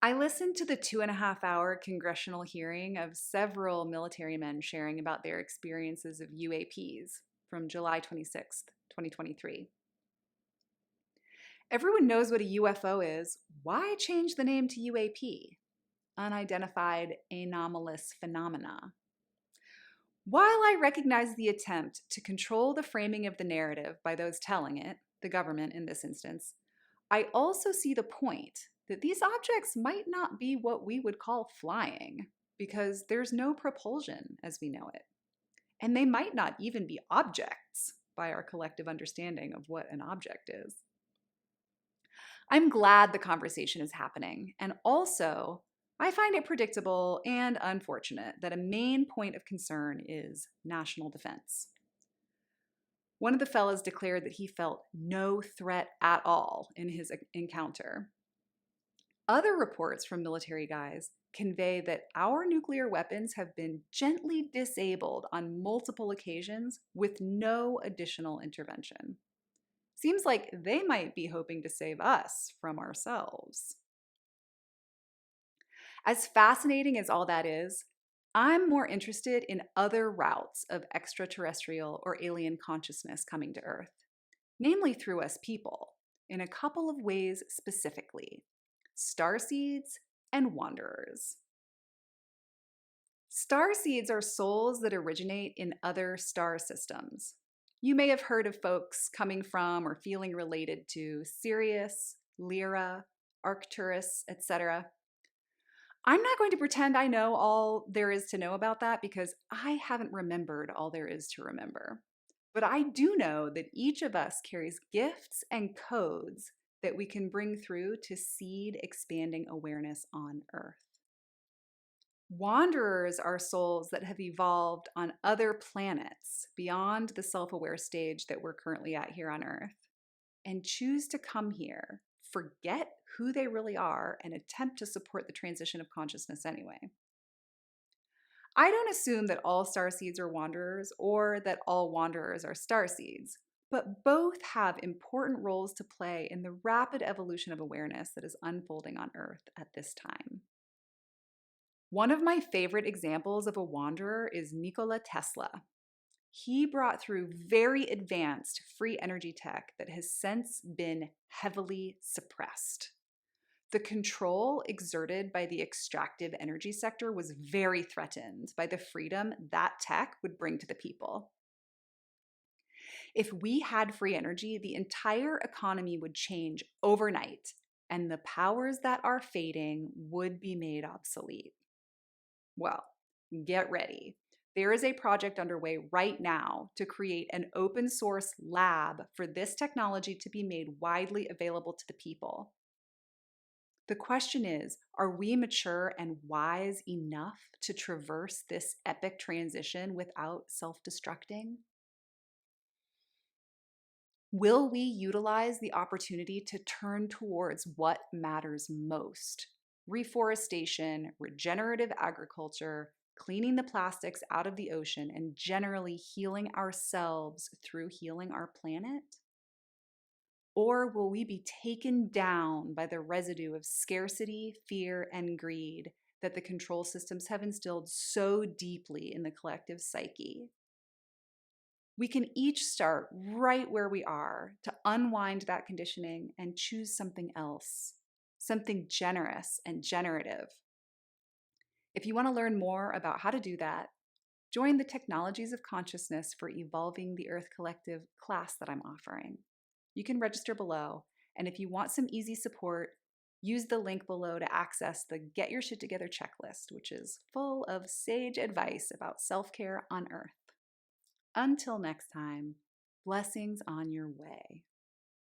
I listened to the 2.5 hour congressional hearing of several military men sharing about their experiences of UAPs from July 26th, 2023. Everyone knows what a UFO is. Why change the name to UAP? Unidentified anomalous phenomena. While I recognize the attempt to control the framing of the narrative by those telling it, the government in this instance, I also see the point that these objects might not be what we would call flying because there's no propulsion as we know it. And they might not even be objects by our collective understanding of what an object is. I'm glad the conversation is happening, and also I find it predictable and unfortunate that a main point of concern is national defense. One of the fellows declared that he felt no threat at all in his encounter. Other reports from military guys convey that our nuclear weapons have been gently disabled on multiple occasions with no additional intervention. Seems like they might be hoping to save us from ourselves. As fascinating as all that is, I'm more interested in other routes of extraterrestrial or alien consciousness coming to Earth, namely through us people, in a couple of ways specifically: starseeds and wanderers. Starseeds are souls that originate in other star systems. You may have heard of folks coming from or feeling related to Sirius, Lyra, Arcturus, etc. I'm not going to pretend I know all there is to know about that because I haven't remembered all there is to remember. But I do know that each of us carries gifts and codes that we can bring through to seed expanding awareness on Earth. Wanderers are souls that have evolved on other planets beyond the self-aware stage that we're currently at here on Earth and choose to come here, forget who they really are, and attempt to support the transition of consciousness anyway. I don't assume that all starseeds are wanderers or that all wanderers are starseeds, but both have important roles to play in the rapid evolution of awareness that is unfolding on Earth at this time. One of my favorite examples of a wanderer is Nikola Tesla. He brought through very advanced free energy tech that has since been heavily suppressed. The control exerted by the extractive energy sector was very threatened by the freedom that tech would bring to the people. If we had free energy, the entire economy would change overnight, and the powers that are fading would be made obsolete. Well, get ready. There is a project underway right now to create an open source lab for this technology to be made widely available to the people. The question is, are we mature and wise enough to traverse this epic transition without self-destructing? Will we utilize the opportunity to turn towards what matters most? Reforestation, regenerative agriculture, cleaning the plastics out of the ocean, and generally healing ourselves through healing our planet? Or will we be taken down by the residue of scarcity, fear, and greed that the control systems have instilled so deeply in the collective psyche? We can each start right where we are to unwind that conditioning and choose something else, something generous and generative. If you want to learn more about how to do that, join the Technologies of Consciousness for Evolving the Earth Collective class that I'm offering. You can register below, and if you want some easy support, use the link below to access the Get Your Shit Together checklist, which is full of sage advice about self-care on Earth. Until next time, blessings on your way.